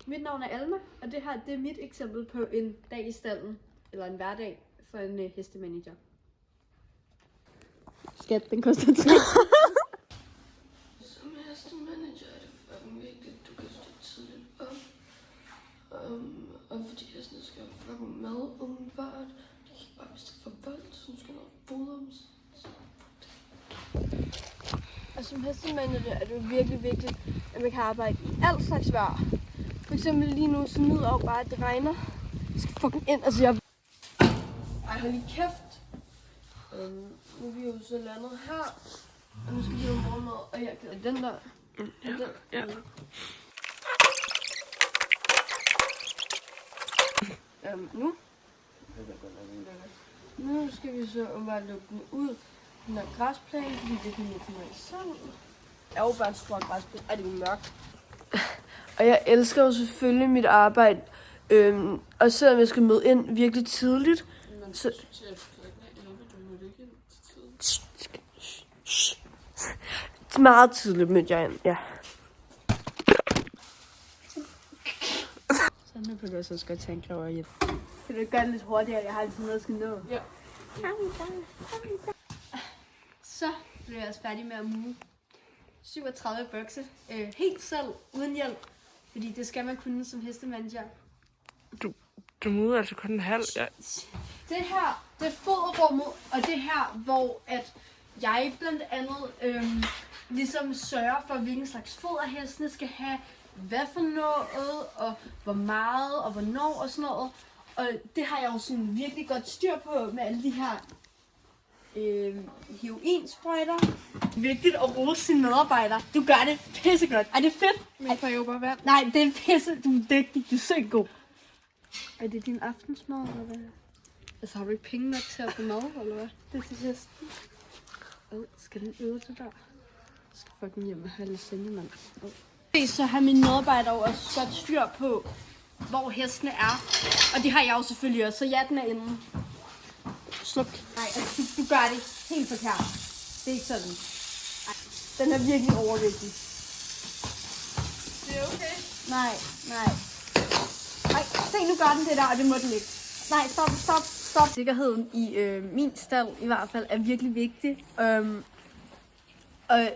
Mit navn er Alma, og det her det er mit eksempel på en dag i stalden, eller en hverdag for en hestemanager. Skat, den koster 3. Som hestemanager er det fucking vigtigt, at du kan stå tidligt op. Og fordi hestene skal have fucking mad umiddelbart. De kan ikke bare bestille for vold, så du skal nok fodre dem. Og som hestemanager er det virkelig vigtigt, at man kan arbejde i alt slags vejr. For eksempel lige nu, så nyder jeg bare, at det regner. Jeg skal fucking ind, altså jeg... Ej, hold lige kæft. Nu er vi jo så landet her. Og nu skal vi have morgenmad, og jeg kan den der. Ja. Nu skal vi så bare lukke den ud. Den her græsplæne, fordi det kan ikke komme i sammen. Jeg er jo bare en stor græsplæne. Ej, det er jo mørkt. Og jeg elsker jo selvfølgelig mit arbejde. Og selvom jeg skal møde ind virkelig tidligt. Så... Meget tidligt mødte jeg ind, ja. Så nu kan du også godt tage en klaver hjem. Kan du gøre det lidt hurtigere? Jeg har altid noget, jeg skal nå. Ja. Så blev jeg også færdig med at muge 37 bokse. Helt selv, uden hjælp. Fordi det skal man kunne som hestemanager. Du møder altså kun en halv. Ja. Det her, det er foderrummet, og det her, hvor at jeg blandt andet ligesom sørger for, hvilken slags foder hestene skal have, hvad for noget, og hvor meget, og hvornår, og sådan noget. Og det har jeg jo sådan virkelig godt styr på med alle de her heroinsprøjter. Vigtigt at rose sine medarbejdere. Du gør det pissegodt. Er det fedt? Men får jo bare vand. Nej, det er pisse. Du er dygtig. Du er så god. Er det din aftensmad, eller hvad? Altså, har du ikke penge nok til at få mad, eller hvad? Det er til hesten. Skal den øve det der? Jeg skal fucking hjem og have lidt senge, mand. Så har mine medarbejdere også godt styr på, hvor hestene er. Og det har jeg jo selvfølgelig også, så ja, den er inde. Sluk. Nej, altså, du gør det helt forkert. Det er ikke sådan. Ej, den er virkelig overvægtig. Det er okay. Nej. Nej, se, nu gør den det der, og det må den ikke. Nej, stop. Sikkerheden i min stald i hvert fald er virkelig vigtig. Og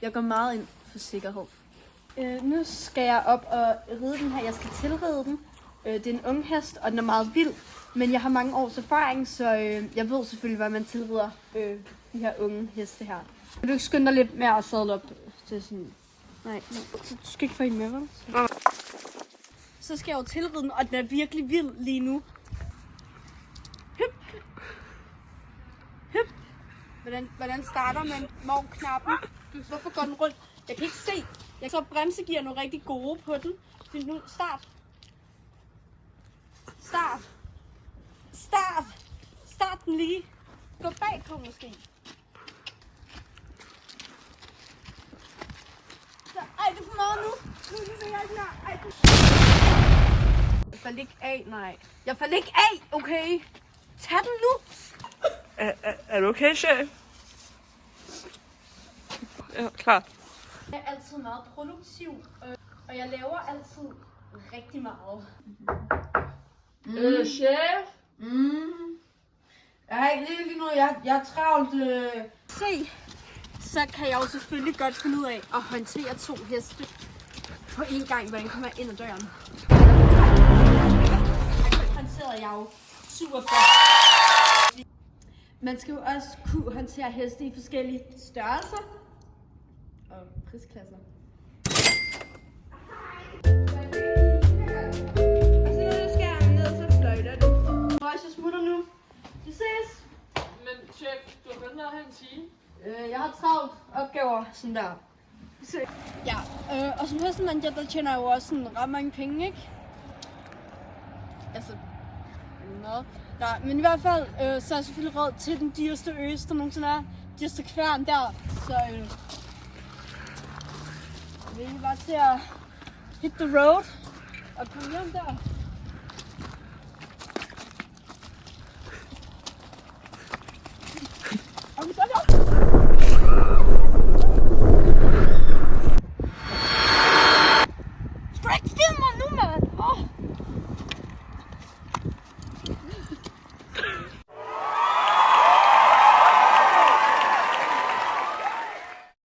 jeg går meget ind for sikkerhed. Nu skal jeg op og ride den her. Jeg skal tilride den. Det er en ung hest, og den er meget vild. Men jeg har mange års erfaring, så jeg ved selvfølgelig, hvad man tilrider de her unge heste her. Vil du ikke skynde dig lidt med at sadle op? Det er sådan... Nej, så du skal ikke få hende med, vel? Så skal jeg jo tilride den, og den er virkelig vild lige nu. Hyp. Hvordan starter man morgenknappen? Hvorfor går den rundt? Jeg kan ikke se. Jeg så bremsegear nogle rigtig gode på den. Find nu, start. Start den lige. Gå bagpå måske. Så, ej, det er for meget nu. Nu er jeg klar. Ej, jeg faldt ikke af, nej. Jeg faldt ikke af, okay? Tag den nu. Er du okay, chef? Ja, klar. Jeg er altid meget produktiv, og jeg laver altid rigtig meget. Chef? Jeg har ikke lige nu, jeg er travlt. Se, så kan jeg jo selvfølgelig godt finde ud af at håndtere 2 heste på en gang, hvordan kommer jeg ind ad døren. Jeg håndterede jeg jo super fedt. Man skal jo også kunne håndtere heste i forskellige størrelser og prisklasser. Og så når du skærer ned, så fløjter du. Jeg smutter nu. Vi ses. Men chef, du har ventet her en time. Jeg har travlt opgaver, sådan der. Ja, og som hestemanager, der tjener jeg jo også sådan ret mange penge, ikke? Altså, noget. Nej, men i hvert fald, så er jeg selvfølgelig råd til den dyreste øs, der nogensinde er. Dyreste kværn der, så vi er bare til at hit the road og komme hjem der. Og vi går der. Stræk film! Nu, mand.